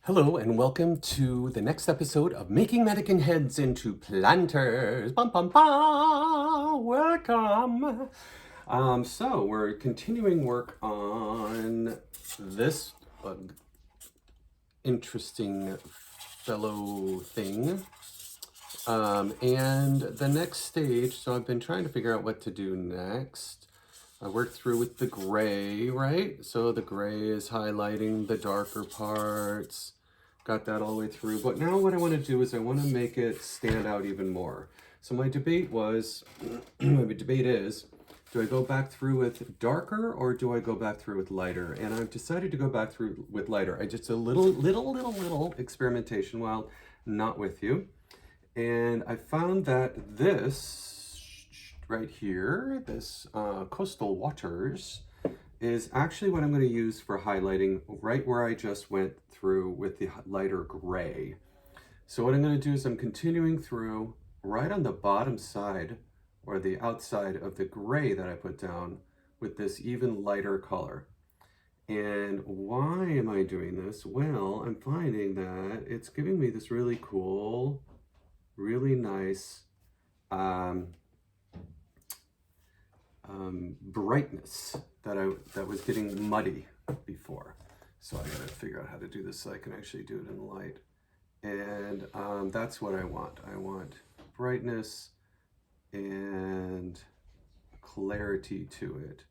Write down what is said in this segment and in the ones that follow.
Hello and welcome to the next episode of Making Mannequin Heads into Planters. Bum bum bum! Welcome! So we're continuing work on this interesting fellow thing. And the next stage, so I've been trying to figure out what to do next. I worked through with the gray, right? So the gray is highlighting the darker parts. Got that all the way through. But now what I want to do is I want to make it stand out even more. So my debate was, my debate is, do I go back through with darker or do I go back through with lighter? And I've decided to go back through with lighter. I just a little experimentation while not with you. And I found that this right here, this coastal waters, is actually what I'm going to use for highlighting right where I just went through with the lighter gray. So what I'm going to do is I'm continuing through right on the bottom side or the outside of the gray that I put down with this even lighter color. And why am I doing this? Well, I'm finding that it's giving me this really cool, really nice brightness that was getting muddy before. So I gotta figure out how to do this so I can actually do it in light. And that's what I want. I want brightness and clarity to it.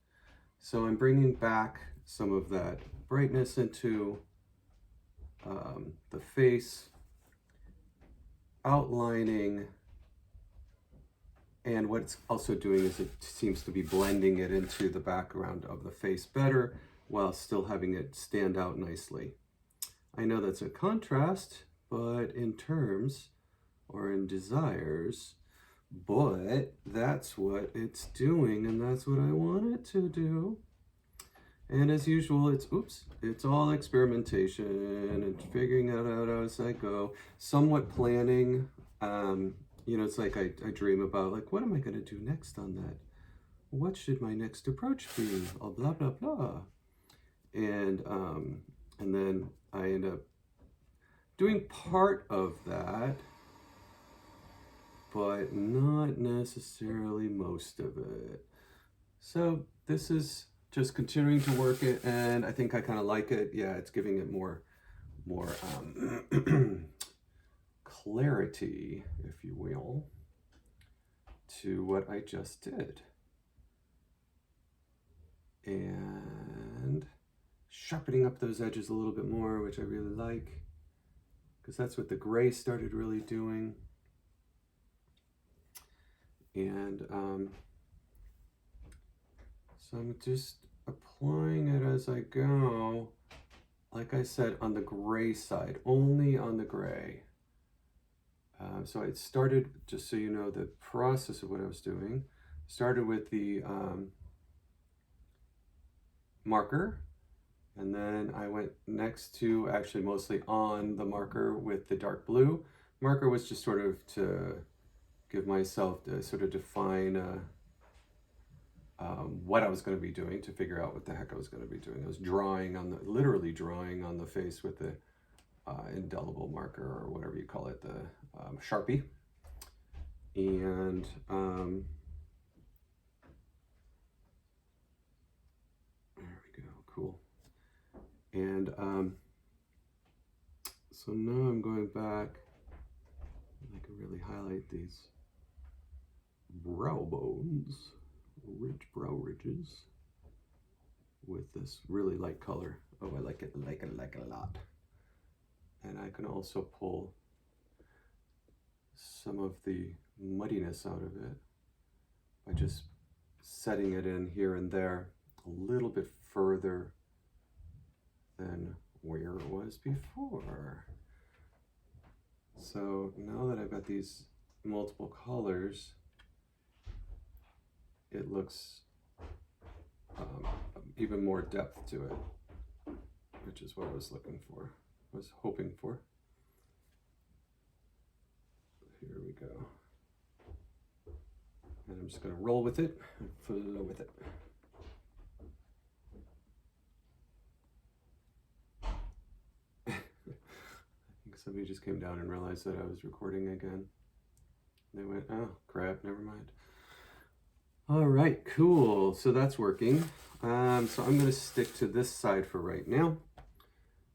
So I'm bringing back some of that brightness into the face, outlining, and what it's also doing is it seems to be blending it into the background of the face better while still having it stand out nicely. I know that's a contrast, but in terms or in desires, but that's what it's doing and that's what I want it to do. And as usual, it's all experimentation and figuring it out as I go, somewhat planning. You know, it's like I dream about, like, what am I going to do next on that? What should my next approach be? Oh, blah, blah, blah. And then I end up doing part of that, but not necessarily most of it. So this is just continuing to work it, and I think I kind of like it. Yeah, it's giving it more clarity, if you will, to what I just did. And sharpening up those edges a little bit more, which I really like, because that's what the gray started really doing. And so I'm just applying it as I go, like I said, on the gray side, only on the gray. So I started, just so you know, the process of what I was doing, started with the marker, and then I went next to, actually mostly on the marker with the dark blue. Marker was just sort of to give myself to sort of define what I was going to be doing, to figure out what the heck I was going to be doing. I was drawing on the, literally drawing on the face with the indelible marker, or whatever you call it, the Sharpie. And there we go, cool. And so now I'm going back, and I can really highlight these brow bones, brow ridges, with this really light color. Oh, I like it a lot. And I can also pull some of the muddiness out of it by just setting it in here and there a little bit further than where it was before. So now that I've got these multiple colors, it looks even more depth to it, which is what I was looking for, was hoping for. Here we go. And I'm just going to roll with it and flow with it. Somebody just came down and realized that I was recording again. They went, oh crap, never mind. All right, cool. So that's working. So I'm going to stick to this side for right now.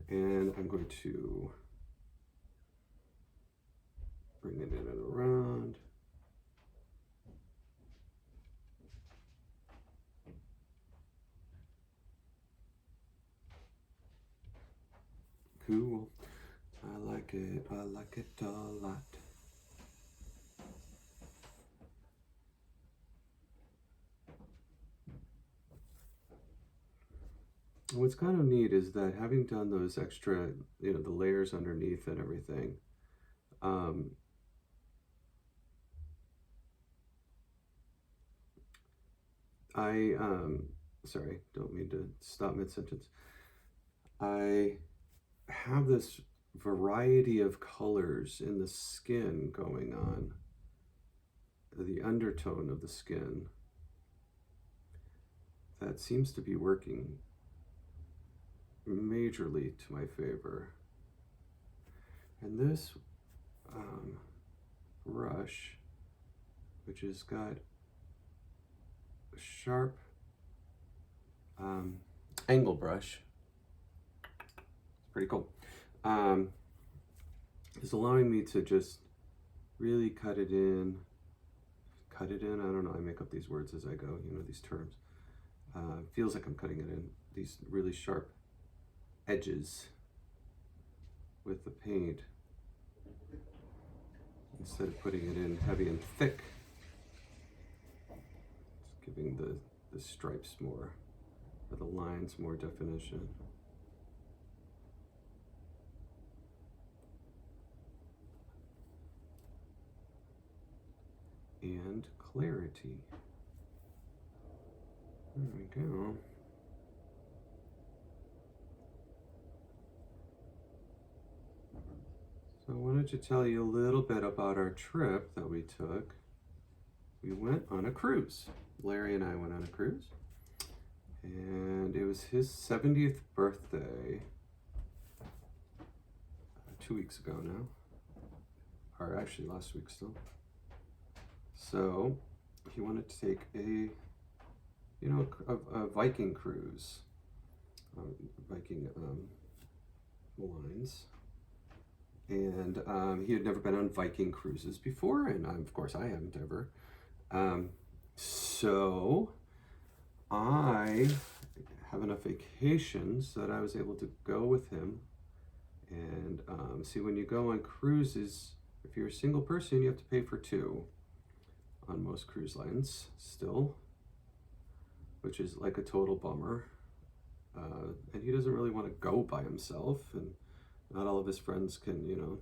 And I'm going to bring it in and around. Cool. I like it a lot. What's kind of neat is that having done those extra, the layers underneath and everything, sorry, don't mean to stop mid-sentence. I have this variety of colors in the skin going on, the undertone of the skin, that seems to be working majorly to my favor. And this brush, which has got a sharp angle brush, it's pretty cool, is allowing me to just really cut it in, I don't know, I make up these words as I go, these terms. Feels like I'm cutting it in, these really sharp edges with the paint, instead of putting it in heavy and thick. It's giving the stripes more, or the lines more definition. And clarity. There we go. So I wanted to tell you a little bit about our trip that we took. We went on a cruise. Larry and I went on a cruise. And it was his 70th birthday 2 weeks ago now. Or actually last week still. So he wanted to take a Viking cruise, Viking lines, and he had never been on Viking cruises before, and of course I haven't ever. So I have enough vacations that I was able to go with him. And see, when you go on cruises, if you're a single person, you have to pay for two on most cruise lines still, which is like a total bummer. And he doesn't really want to go by himself, and not all of his friends can,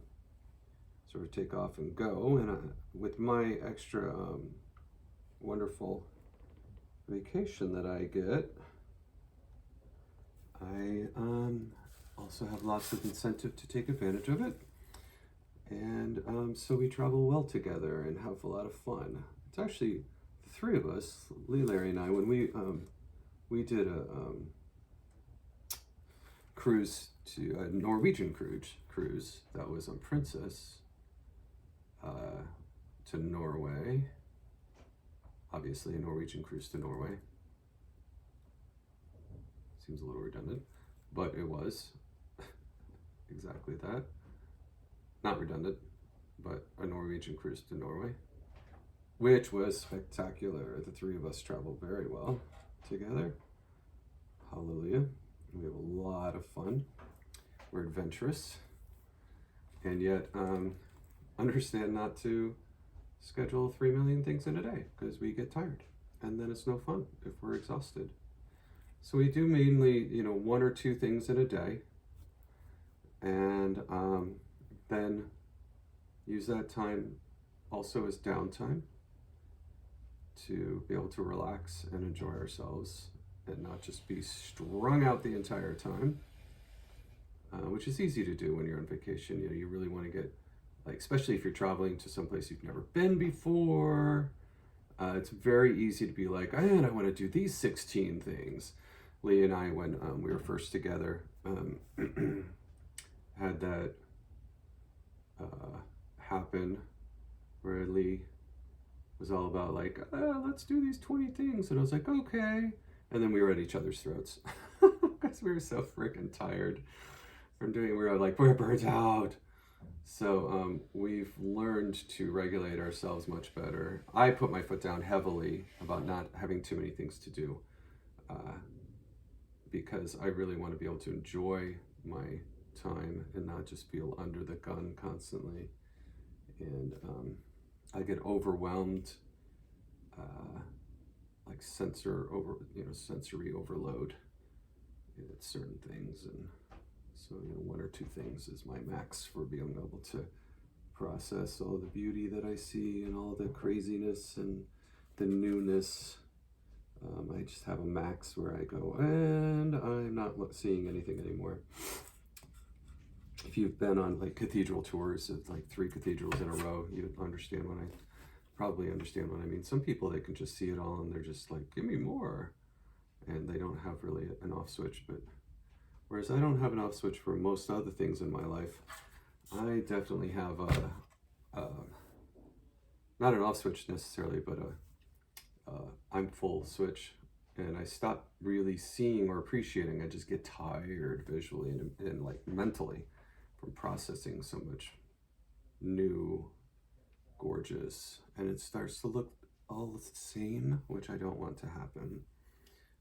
sort of take off and go. And with my extra wonderful vacation that I get, I also have lots of incentive to take advantage of it. And so we travel well together and have a lot of fun. It's actually the three of us, Lee, Larry, and I, when we did a cruise to a Norwegian cruise that was on Princess to Norway. Obviously a Norwegian cruise to Norway. Seems a little redundant, but it was exactly that. Not redundant, but a Norwegian cruise to Norway, which was spectacular. The three of us traveled very well together. Hallelujah. We have a lot of fun. We're adventurous, and yet understand not to schedule 3 million things in a day, because we get tired, and then it's no fun if we're exhausted. So we do mainly, 1 or 2 things in a day, and then use that time also as downtime to be able to relax and enjoy ourselves and not just be strung out the entire time, which is easy to do when you're on vacation. You really want to get, especially if you're traveling to someplace you've never been before, it's very easy to be like, and I want to do these 16 things. Lee and I, when we were first together, had that happen where Lee was all about like, let's do these 20 things. And I was like, okay. And then we were at each other's throats because we were so freaking tired from doing it. We were like, we're burnt out. So we've learned to regulate ourselves much better. I put my foot down heavily about not having too many things to do because I really want to be able to enjoy my time and not just feel under the gun constantly. And I get overwhelmed, like sensory overload at certain things, and so one or two things is my max for being able to process all the beauty that I see and all the craziness and the newness. I just have a max where I go, and I'm not seeing anything anymore. If you've been on like cathedral tours of like 3 cathedrals in a row, you probably understand what I mean. Some people, they can just see it all and they're just like, give me more. And they don't have really an off switch. But whereas I don't have an off switch for most other things in my life, I definitely have not an off switch necessarily, but I'm full switch. And I stop really seeing or appreciating. I just get tired visually and like mentally from processing so much new, gorgeous, and it starts to look all the same, which I don't want to happen.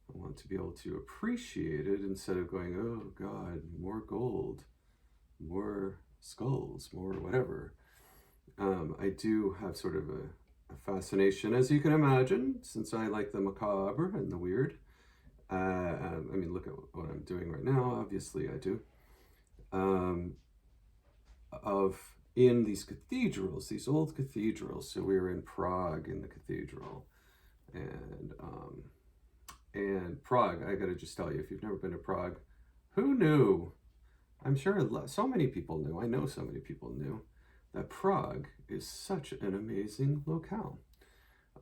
I want to be able to appreciate it instead of going, oh God, more gold, more skulls, more whatever. I do have sort of a fascination, as you can imagine, since I like the macabre and the weird. I mean, look at what I'm doing right now. Obviously, I do. In these cathedrals, these old cathedrals. So we were in Prague in the cathedral, and Prague. I gotta just tell you, if you've never been to Prague, who knew? I'm sure so many people knew. I know so many people knew that Prague is such an amazing locale.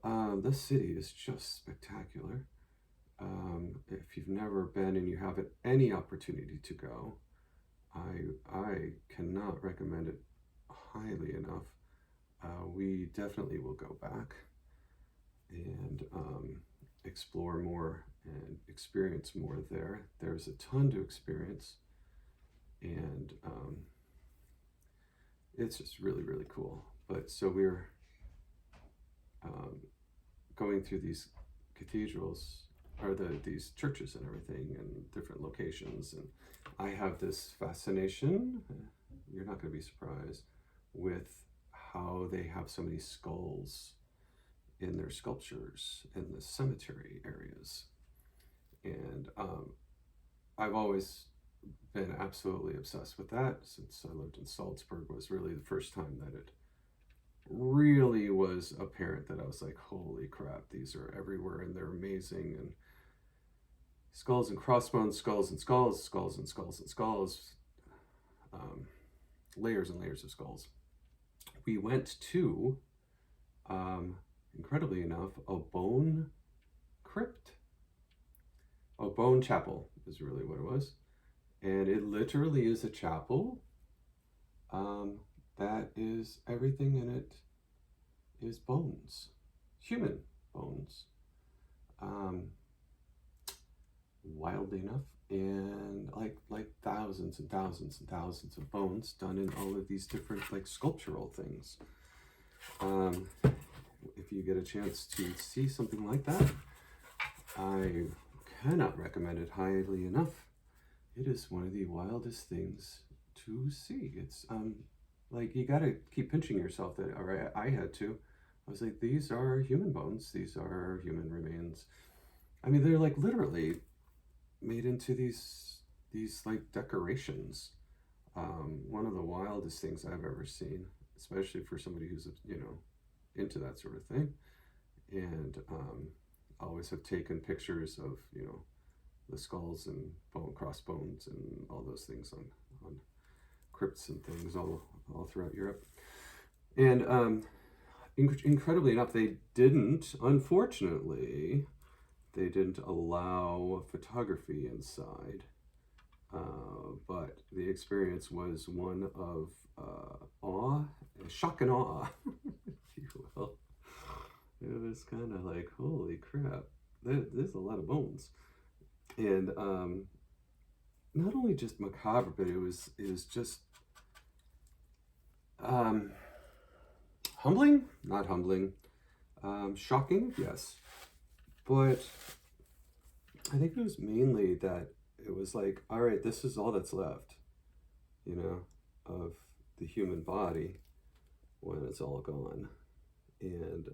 The city is just spectacular. If you've never been and you haven't any opportunity to go, I cannot recommend it highly enough. We definitely will go back and explore more and experience more there. There's a ton to experience, and it's just really, really cool. But so we're going through these cathedrals, or these churches and everything, and different locations, and I have this fascination, you're not going to be surprised, with how they have so many skulls in their sculptures in the cemetery areas. And I've always been absolutely obsessed with that since I lived in Salzburg. Was really the first time that it really was apparent that I was like, holy crap, these are everywhere and they're amazing. And skulls and crossbones, skulls and skulls, skulls and skulls and skulls, layers and layers of skulls. We went to, incredibly enough, a bone crypt. A bone chapel is really what it was. And it literally is a chapel that is, everything in it is bones, human bones. Wildly enough, and like thousands and thousands and thousands of bones done in all of these different like sculptural things. If you get a chance to see something like that, I cannot recommend it highly enough. It is one of the wildest things to see. It's like you gotta keep pinching yourself that, all right, I had to. I was like, these are human bones, these are human remains. I mean, they're like literally made into these like decorations. One of the wildest things I've ever seen, especially for somebody who's, you know, into that sort of thing. And always have taken pictures of, you know, the skulls and crossbones and all those things on crypts and things all throughout Europe. And incredibly enough, unfortunately, they didn't allow photography inside. but the experience was one of awe, shock and awe, if you will. It was kind of like, holy crap, there's a lot of bones. And not only just macabre, but it was just humbling, not humbling, shocking, yes. But I think it was mainly that it was like, all right, this is all that's left, you know, of the human body when it's all gone. And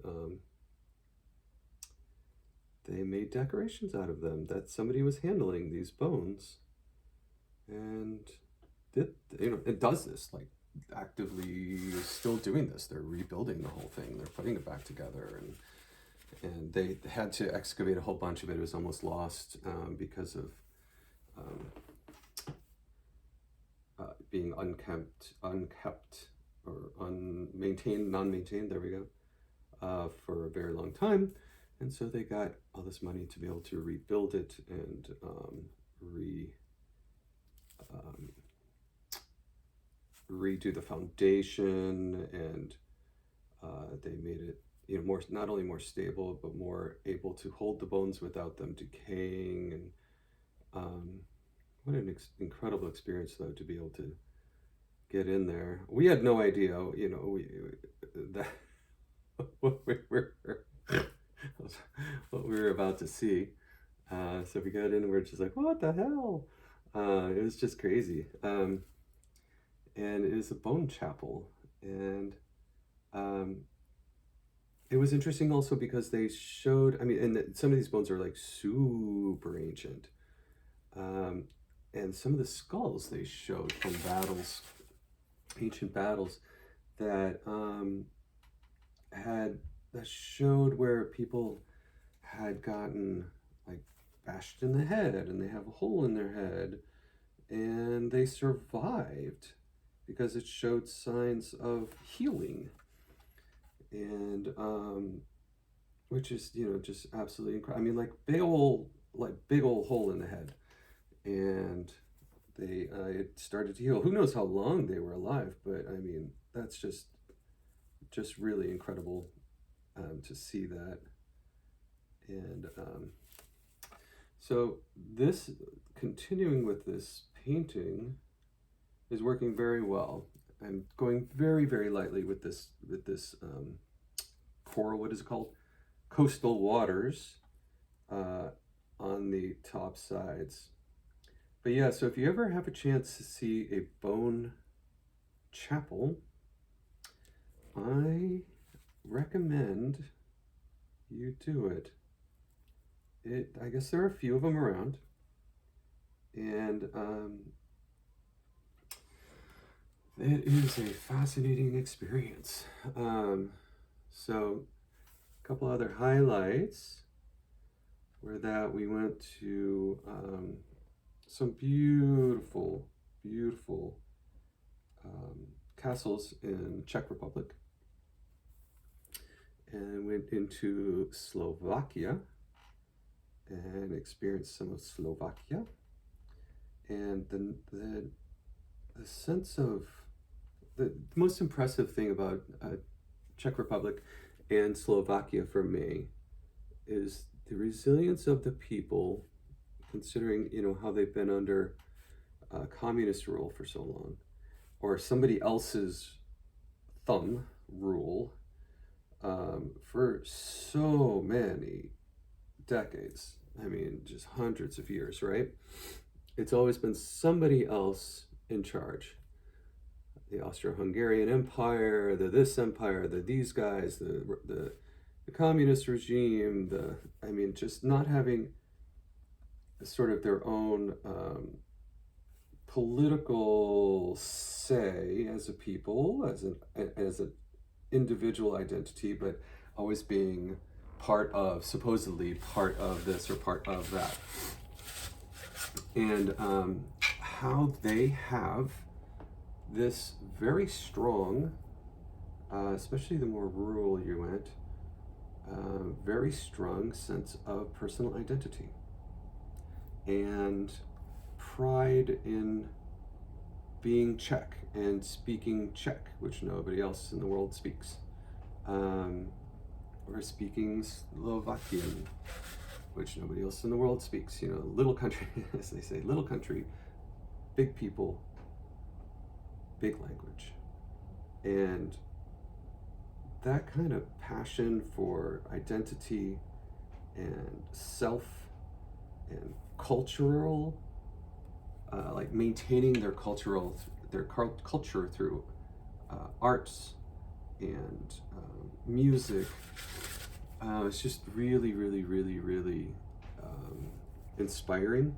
they made decorations out of them, that somebody was handling these bones and it does this, like, actively still doing this. They're rebuilding the whole thing. They're putting it back together, and they had to excavate a whole bunch of it. It was almost lost because of being unkept or unmaintained, non-maintained. There we go. For a very long time, and so they got all this money to be able to rebuild it and redo the foundation, and they made it, you know, more, not only more stable, but more able to hold the bones without them decaying. And what an incredible experience, though, to be able to get in there. We had no idea, you know, that what we were about to see. So we got in and we're just like, what the hell? It was just crazy. And it was a bone chapel. And it was interesting also because they showed, I mean, and some of these bones are like super ancient. And some of the skulls they showed from battles, ancient battles, that that showed where people had gotten like bashed in the head, and they have a hole in their head, and they survived because it showed signs of healing. And which is, you know, just absolutely incredible. I mean, like big old hole in the head, and they it started to heal. Who knows how long they were alive, but I mean, that's just really incredible to see that. And so this, continuing with this painting, is working very well. I'm going very, very lightly with this coral, what is it called? Coastal waters on the top sides. But yeah, so if you ever have a chance to see a bone chapel, I recommend you do it. I guess there are a few of them around, and it is a fascinating experience. So a couple other highlights were that we went to some beautiful castles in Czech Republic, and went into Slovakia and experienced some of Slovakia. And the sense of the most impressive thing about Czech Republic and Slovakia for me is the resilience of the people, considering, you know, how they've been under communist rule for so long, or somebody else's thumb rule for so many decades. I mean, just hundreds of years, right? It's always been somebody else in charge. The Austro-Hungarian Empire, the this empire, the these guys, the communist regime, I mean, just not having sort of their own political say as a people, as an individual identity, but always being supposedly part of this or part of that. And how they have this very strong, especially the more rural you went, very strong sense of personal identity. And pride in being Czech and speaking Czech, which nobody else in the world speaks, or speaking Slovakian, which nobody else in the world speaks. You know, little country, as they say, little country, big people, big language. And that kind of passion for identity and self and cultural, like maintaining their culture through arts and music. It's just really, really, really, really inspiring.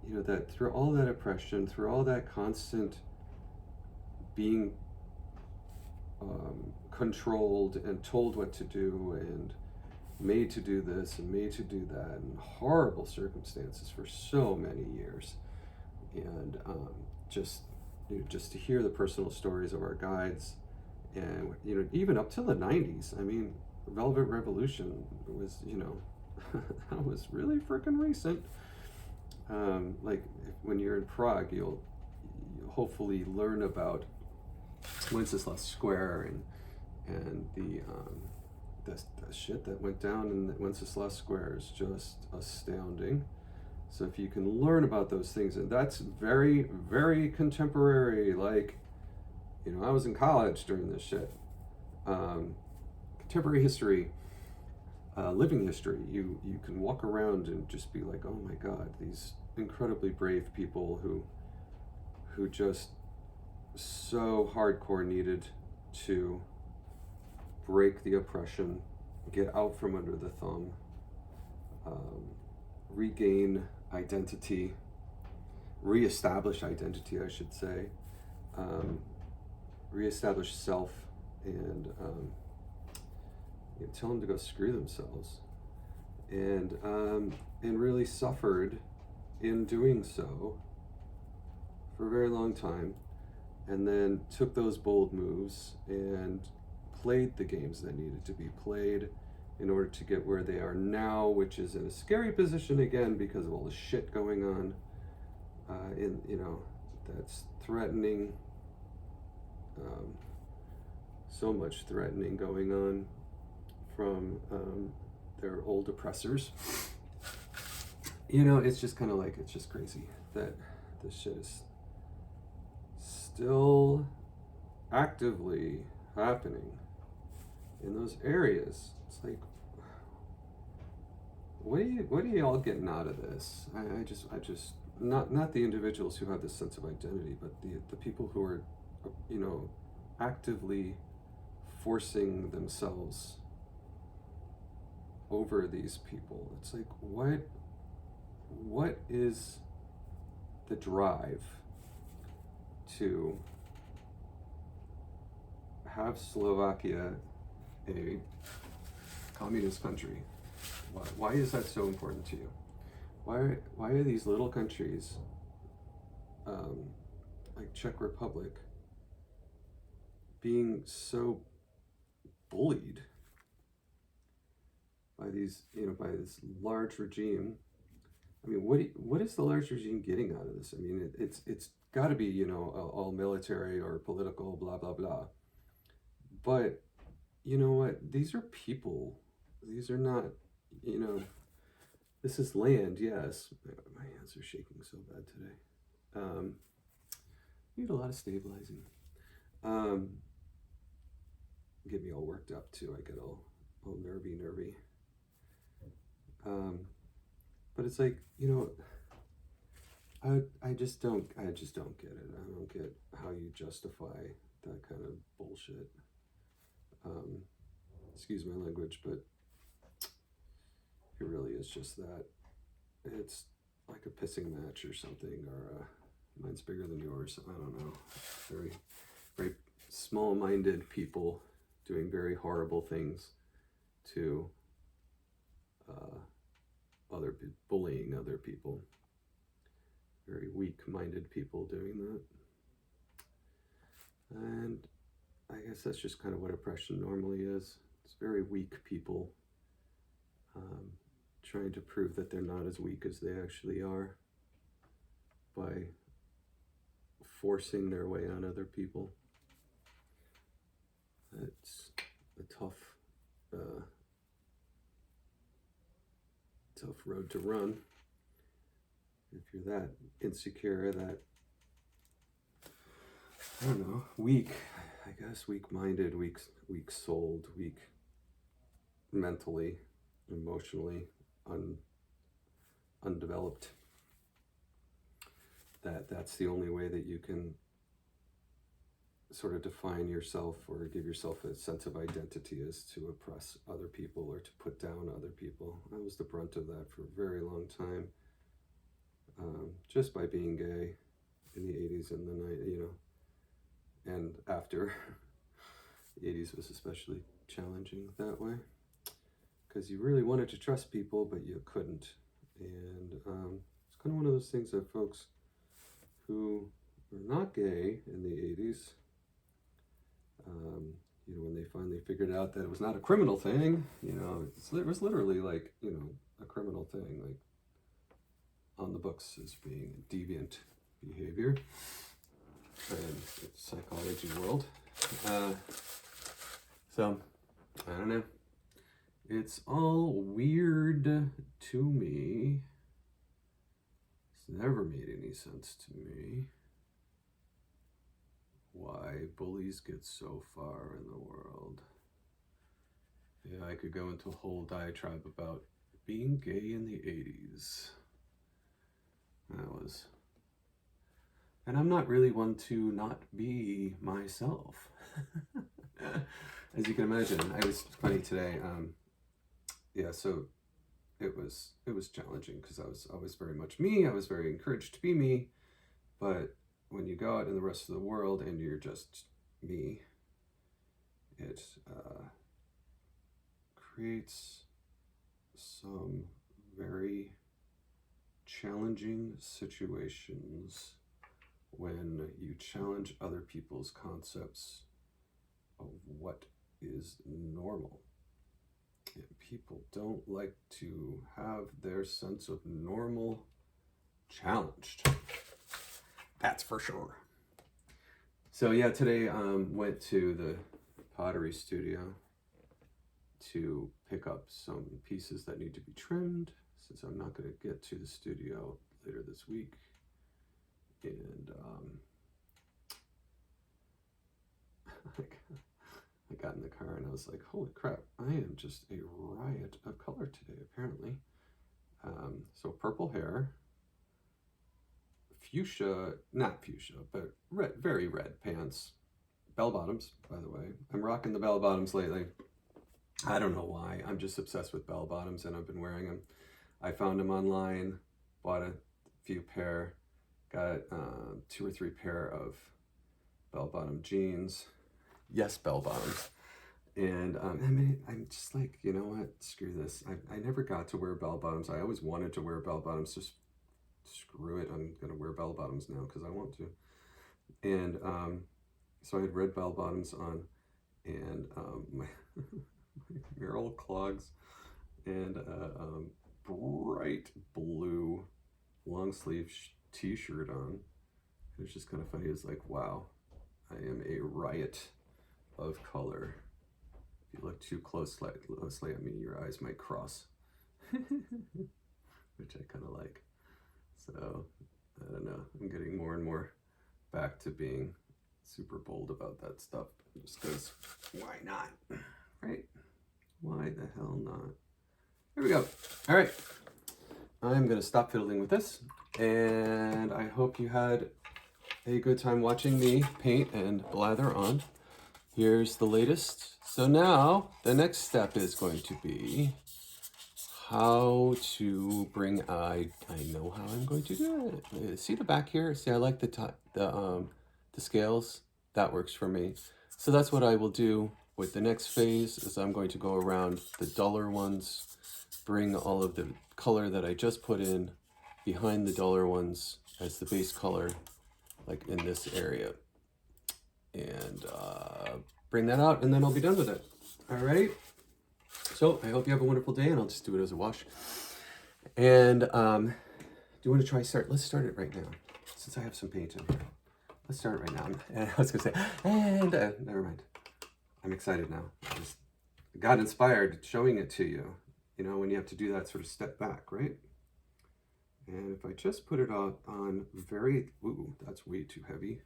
You know, that through all that oppression, through all that constant being controlled and told what to do and made to do this and made to do that in horrible circumstances for so many years, and just to hear the personal stories of our guides, and even up to the 90s. I mean, Velvet Revolution was, that was really freaking recent. Like when you're in Prague, you'll hopefully learn about Wenceslas Square and the shit that went down in Wenceslas Square is just astounding. So if you can learn about those things, and that's very, very contemporary. Like, I was in college during this shit. Contemporary history, living history. You can walk around and just be like, oh my God, these incredibly brave people who just so hardcore needed to break the oppression, get out from under the thumb, regain identity, reestablish identity, I should say, reestablish self, and tell them to go screw themselves, and really suffered in doing so for a very long time, and then took those bold moves and played the games that needed to be played in order to get where they are now, which is in a scary position again because of all the shit going on, that's threatening, so much threatening going on from their old oppressors. It's just kind of like, it's just crazy that this shit is still actively happening in those areas. It's like, what are y'all getting out of this? I just not the individuals who have this sense of identity, but the people who are, actively forcing themselves over these people. It's like, what is the drive to have Slovakia a communist country? Why is that so important to you? Why are these little countries, like Czech Republic, being so bullied by these, by this large regime? I mean, what is the large regime getting out of this? I mean, it's got to be, all military or political, blah blah blah. But you know what? These are people. These are not, this is land, yes. My hands are shaking so bad today. Need a lot of stabilizing. Get me all worked up too. I get all nervy. But it's like, I just don't get it. I don't get how you justify that kind of bullshit. Excuse my language, but it really is just that. It's like a pissing match or something, or mine's bigger than yours. I don't know. Very, very small-minded people doing very horrible things to bullying other people. Very weak-minded people doing that. And I guess that's just kind of what oppression normally is. It's very weak people trying to prove that they're not as weak as they actually are. by forcing their way on other people. It's a tough road to run if you're that insecure, that, I don't know, weak, I guess, weak-minded, weak-souled, weak mentally, emotionally, undeveloped. That's the only way that you can sort of define yourself or give yourself a sense of identity, is to oppress other people or to put down other people. I was the brunt of that for a very long time, just by being gay in the 80s and the 90s, you know, and after. The 80s was especially challenging that way, because you really wanted to trust people, but you couldn't. And it's kind of one of those things that folks who were not gay in the 80s, you know, when they finally figured out that it was not a criminal thing, you know, it was literally like, you know, a criminal thing, like on the books as being deviant behavior in the psychology world. So, I don't know. It's all weird to me. It's never made any sense to me why bullies get so far in the world. Yeah, I could go into a whole diatribe about being gay in the 80s. And I'm not really one to not be myself. As you can imagine, it was funny today. Yeah, so it was challenging because I was very much me. I was very encouraged to be me, but when you go out in the rest of the world and you're just me, it creates some very challenging situations when you challenge other people's concepts of what is normal. And people don't like to have their sense of normal challenged. That's for sure. So yeah, today went to the pottery studio to pick up some pieces that need to be trimmed, since I'm not going to get to the studio later this week. And I got in the car and I was like, holy crap, I am just a riot of color today, apparently. So purple hair, fuchsia, not fuchsia, but red, very red pants, bell bottoms, by the way. I'm rocking the bell bottoms lately. I don't know why. I'm just obsessed with bell bottoms and I've been wearing them. I found them online, bought a few pair, got 2 or 3 pair of bell bottom jeans. Yes, bell bottoms. And I mean, I'm just like, you know what? Screw this. I never got to wear bell bottoms. I always wanted to wear bell bottoms. Just screw it. I'm going to wear bell bottoms now because I want to. And so I had red bell bottoms on and my Merrill clogs and bright blue long sleeve t-shirt on. It was just kind of funny. It's like, wow, I am a riot of color. If you look too closely at me, your eyes might cross, which I kind of like. So, I don't know. I'm getting more and more back to being super bold about that stuff. Just because, why not? Right? Why the hell not? There we go. All right. I'm going to stop fiddling with this. And I hope you had a good time watching me paint and blather on. Here's the latest. So now the next step is going to be how to bring, I know how I'm going to do it. See the back here? See, I like the scales. That works for me. So that's what I will do with the next phase, is I'm going to go around the duller ones, bring all of the color that I just put in behind the duller ones as the base color, like in this area. And bring that out, and then I'll be done with it. All right. So I hope you have a wonderful day, and I'll just do it as a wash. And do you want to try start? Let's start it right now. since I have some paint in here, let's start right now. And I was gonna say, and never mind. I'm excited now. I just got inspired showing it to you. You know, when you have to do that sort of step back, right? And if I just put it on very, ooh, that's way too heavy.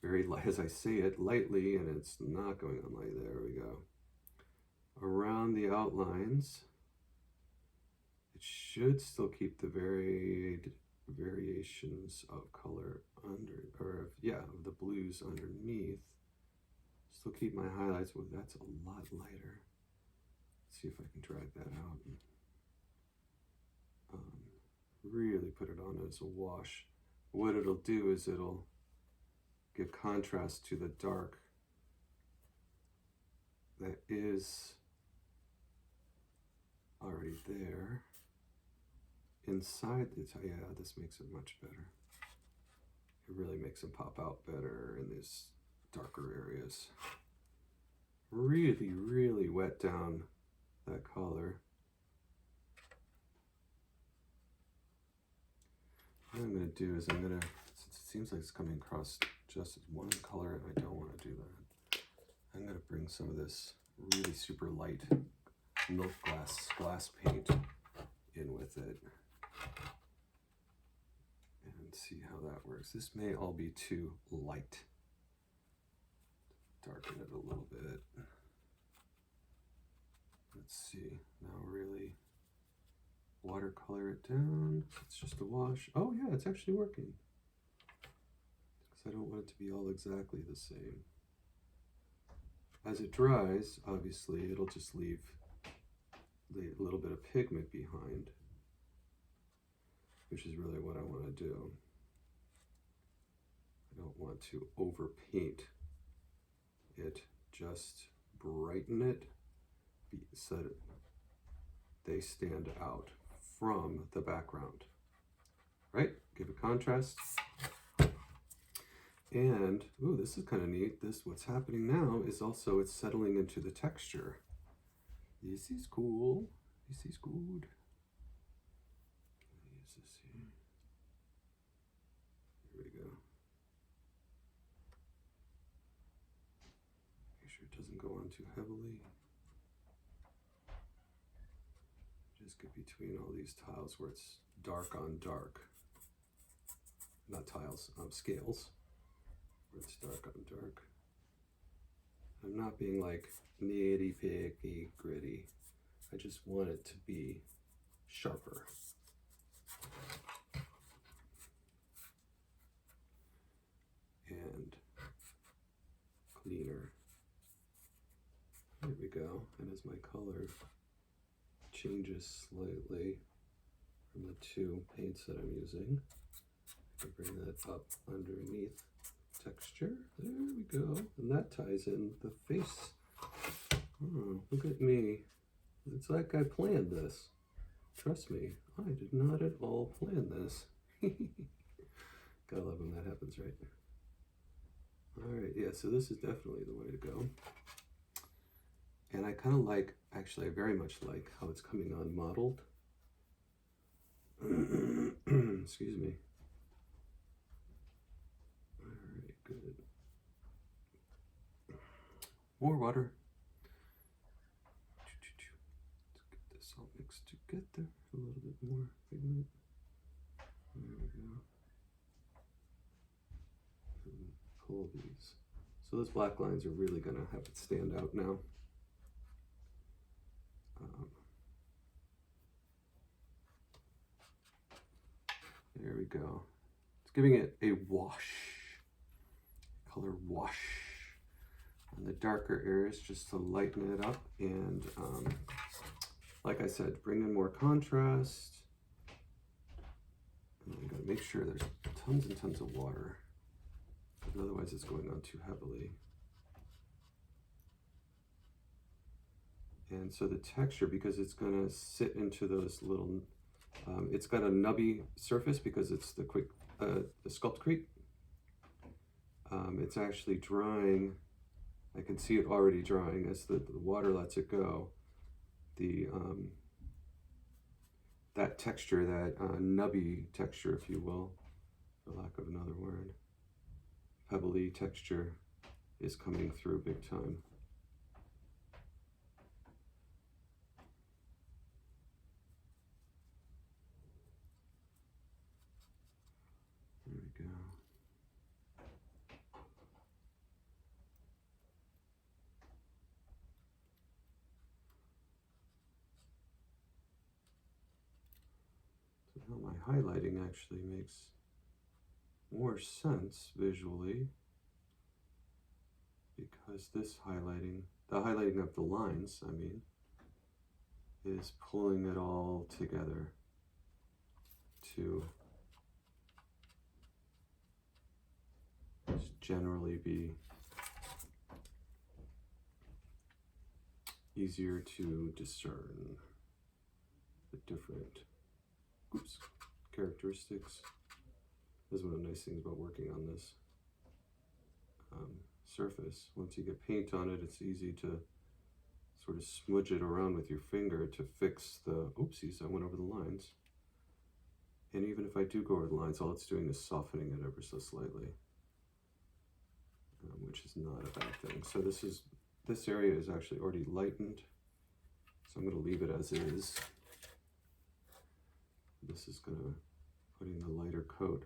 Very light, as I say it, lightly, and it's not going on light. There we go. Around the outlines, it should still keep the variations of color under, or yeah, of the blues underneath. Still keep my highlights. Well, that's a lot lighter. Let's see if I can drag that out. Really put it on as a wash. What it'll do is it'll give contrast to the dark that is already there inside the yeah, this makes it much better. It really makes them pop out better in these darker areas. Really, really wet down that color. What I'm going to do is since it seems like it's coming across just as one color, and I don't want to do that, I'm going to bring some of this really super light milk glass paint in with it and see how that works. This may all be too light. Darken it a little bit. Let's see, now really watercolor it down. It's just a wash. Oh yeah, it's actually working. Because I don't want it to be all exactly the same. As it dries, obviously, it'll just leave a little bit of pigment behind, which is really what I want to do. I don't want to overpaint it, just brighten it so that they stand out from the background, right? Give it contrast. And, ooh, this is kind of neat. What's happening now is also it's settling into the texture. This is cool. This is good. Use this here. Here we go. Make sure it doesn't go on too heavily. Just get between all these tiles where it's dark on dark. Not tiles, scales. Where it's dark on dark. I'm not being like nitty picky gritty. I just want it to be sharper. And cleaner. There we go. And as my color changes slightly from the two paints that I'm using, I can bring that up underneath texture. There we go. And that ties in the face. Oh, look at me. It's like I planned this. Trust me, I did not at all plan this. Gotta love when that happens, right? All right, yeah, so this is definitely the way to go. And I kind of like, actually, I very much like how it's coming on modeled. Excuse me. All right, good. More water. Let's get this all mixed together. A little bit more pigment. There we go. And pull these. So those black lines are really going to have it stand out now. There we go. It's giving it a wash, color wash on the darker areas just to lighten it up. And like I said, bring in more contrast. And you gotta make sure there's tons and tons of water, because otherwise it's going on too heavily. And so the texture, because it's gonna sit into those little, it's got a nubby surface because it's the SculptCrete. It's actually drying. I can see it already drying as the water lets it go. That texture, that nubby texture, if you will, for lack of another word. Pebbly texture is coming through big time. There we go. So now my highlighting actually makes more sense visually, because this highlighting, the highlighting of the lines, I mean, is pulling it all together to just generally be easier to discern the different characteristics. This is one of the nice things about working on this surface. Once you get paint on it, it's easy to sort of smudge it around with your finger to fix the, oopsies, I went over the lines. And even if I do go over the lines, all it's doing is softening it ever so slightly, which is not a bad thing. So this area is actually already lightened, so I'm going to leave it as is. This is going to putting the lighter coat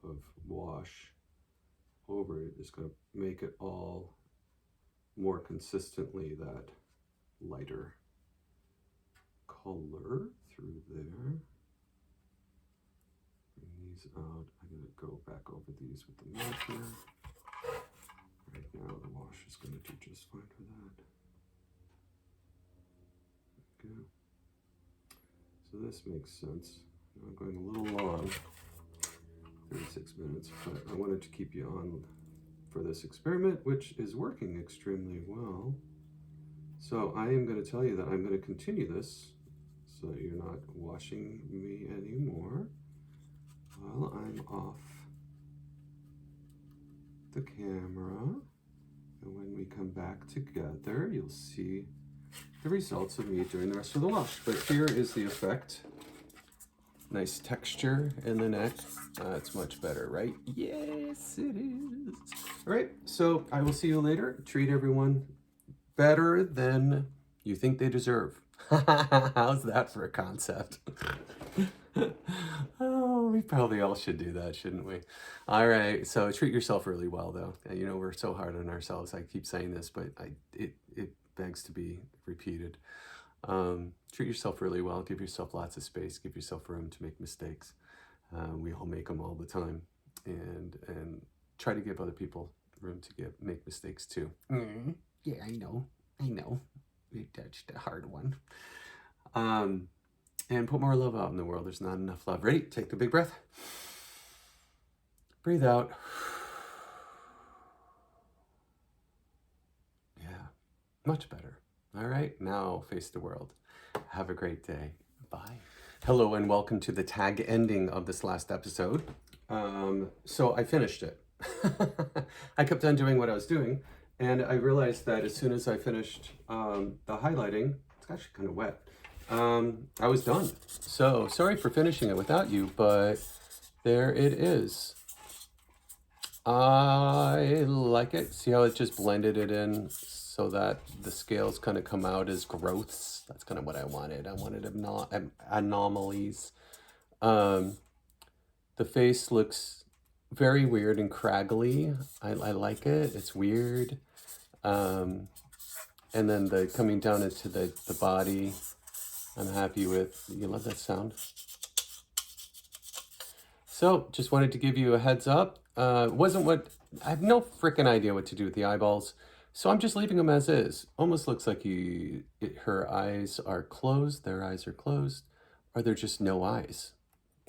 of wash over it is going to make it all more consistently that lighter color through there. Bring these out. I'm going to go back over these with the marker. Right now the wash is going to do just fine for that. There we go. So this makes sense. I'm going a little long, 36 minutes, but I wanted to keep you on for this experiment, which is working extremely well. So I am going to tell you that I'm going to continue this so that you're not watching me anymore while I'm off the camera. And when we come back together, you'll see the results of me doing the rest of the wash. But here is the effect. Nice texture in the neck. It's much better, right? Yes, it is. All right, so I will see you later. Treat everyone better than you think they deserve. How's that for a concept? Oh, we probably all should do that, shouldn't we? All right, so treat yourself really well, though. You know, we're so hard on ourselves. I keep saying this, but it begs to be repeated. Treat yourself really well. Give yourself lots of space. Give yourself room to make mistakes. We all make them all the time, and try to give other people room to make mistakes too. Yeah, I know. That's the hard one. And put more love out in the world. There's not enough love. Ready? Take the big breath. Breathe out. Yeah, much better. All right, now face the world. Have a great day. Bye. Hello and welcome to the tag ending of this last episode. So I finished it. I kept on doing what I was doing, and I realized that as soon as I finished the highlighting, it's actually kind of wet, I was done. So sorry for finishing it without you, but there it is. I like it. See how it just blended it in so that the scales kind of come out as growths. That's kind of what I wanted. I wanted anomalies. The face looks very weird and craggly. I like it. It's weird. And then the coming down into the body, I'm happy with. You love that sound? So just wanted to give you a heads up. I have no freaking idea what to do with the eyeballs. So I'm just leaving them as is. Almost looks like her eyes are closed. Their eyes are closed. Or they're just no eyes.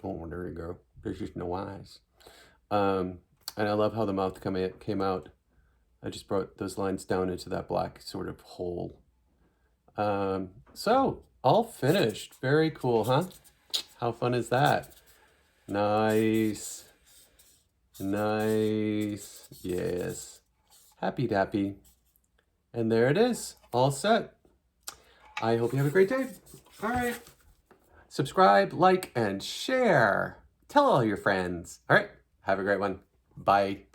Oh, there you go. There's just no eyes. And I love how the mouth came out. I just brought those lines down into that black sort of hole. So all finished. Very cool, huh? How fun is that? Nice. Nice. Yes. Happy dappy. And there it is. All set. I hope you have a great day. All right. Subscribe, like, and share. Tell all your friends. All right. Have a great one. Bye.